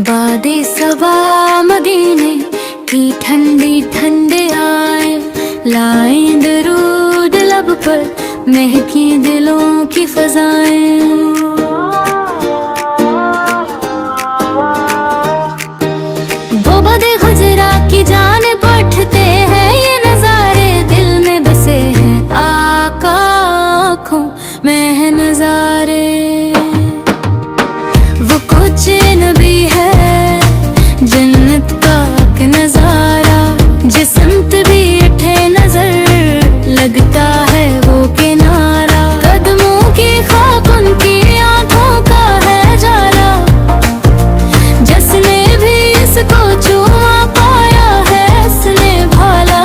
बादे सबा मदीने की ठंडी ठंडे आए, लाए दरूद लब पर महकी दिलों की फजाएं। वो बदे गुजरा की जान पढ़ते हैं, ये नजारे दिल में बसे हैं, आका आँखों में है नजारे। वो कुछ नबी है जन्नत का एक नजारा, जिस्मत भी उठे नजर लगता है वो किनारा। कदमों की खाक उनकी आंखों का है जाला, जिसने भी इसको छुआ पाया है इसने भाला।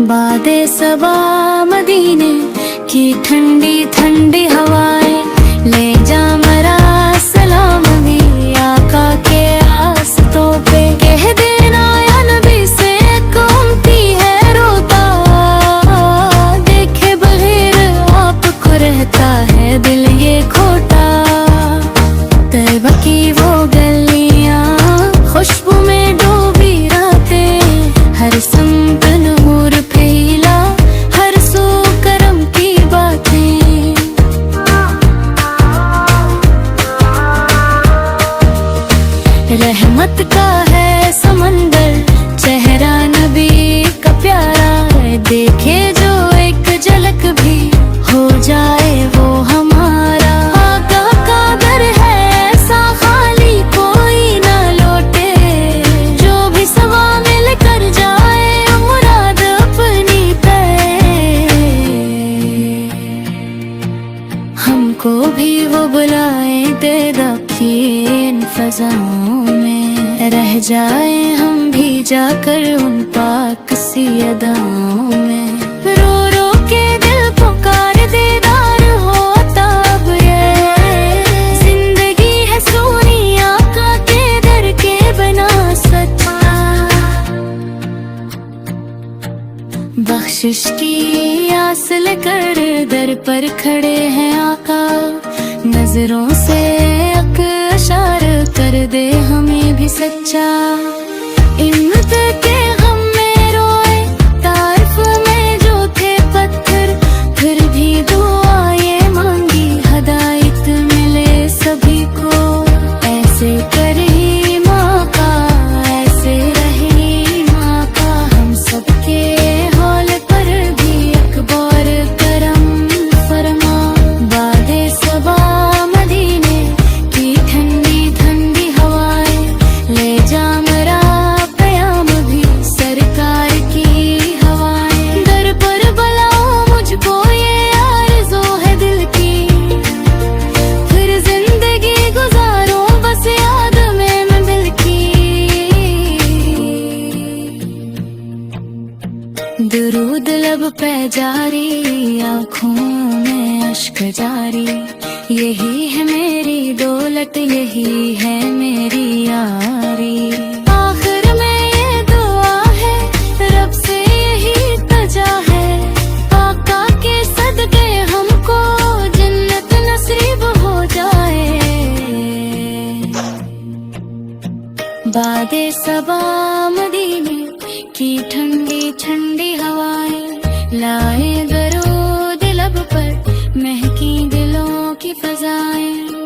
बादे सबा मदीने की ठंडी ठंडी हवाएं, ले जा मरा सलाम भी आका के आस्तों पे। कह देना या नबी से कौमती है रोता, देखे बगैर आपको रहता है दिल ये खोटा। तैबा की वो गलियां खुशबू में डूबी रातें, हर संग नूर फैला हर सू करम की बातें। रहमत का है समंदर चेहरा नबी का प्यारा, देखे जो एक झलक भी हो जाए वो हमारा। आका का दर है ऐसा खाली कोई ना लौटे, जो भी सवा मिल कर जाए मुराद अपनी पे। हमको भी वो बुलाए दे रखी इन फजाओं में, रह जाए हम भी जाकर उन पाक सी अदाओं में। रो रो के दिल पुकार दीदार होता अब ये, जिंदगी है सोनी आका के दर के बिना सच्चा। बख्शिश की आस लेकर दर पर खड़े हैं आका, नजरों से अकशार कर दे हमें भी सच्चा। इम्मत के गम में रोए तारीफ में जो थे पत्थर, फिर भी दुआ ये मांगी हदायत मिले सभी को। ऐसे करे माँ का ऐसे रहे माँ का, हम सबके हौल पर भी अकबर करम फरमा। बादे सबा मदीने की ठंडी ठंडी हवाएं, ले जा मरा कयाम भी सरकार की हवाएं। दर पर बुलाओ मुझको ये आरज़ू है दिल की, फिर जिंदगी गुजारूं बस याद में मैं दिल की। दुरूद लब पे जारी, आँखों में अश्क जारी, यही है मेरी दौलत यही है मेरी यारी। आखिर में ये दुआ है रब से यही तजा है, आका के सदके हमको जन्नत नसीब हो जाए। बादे सबा मदीने की ठंडी ठंडी हवाएं, लाए दरूद लब पर महकी दिलों की फजाएं।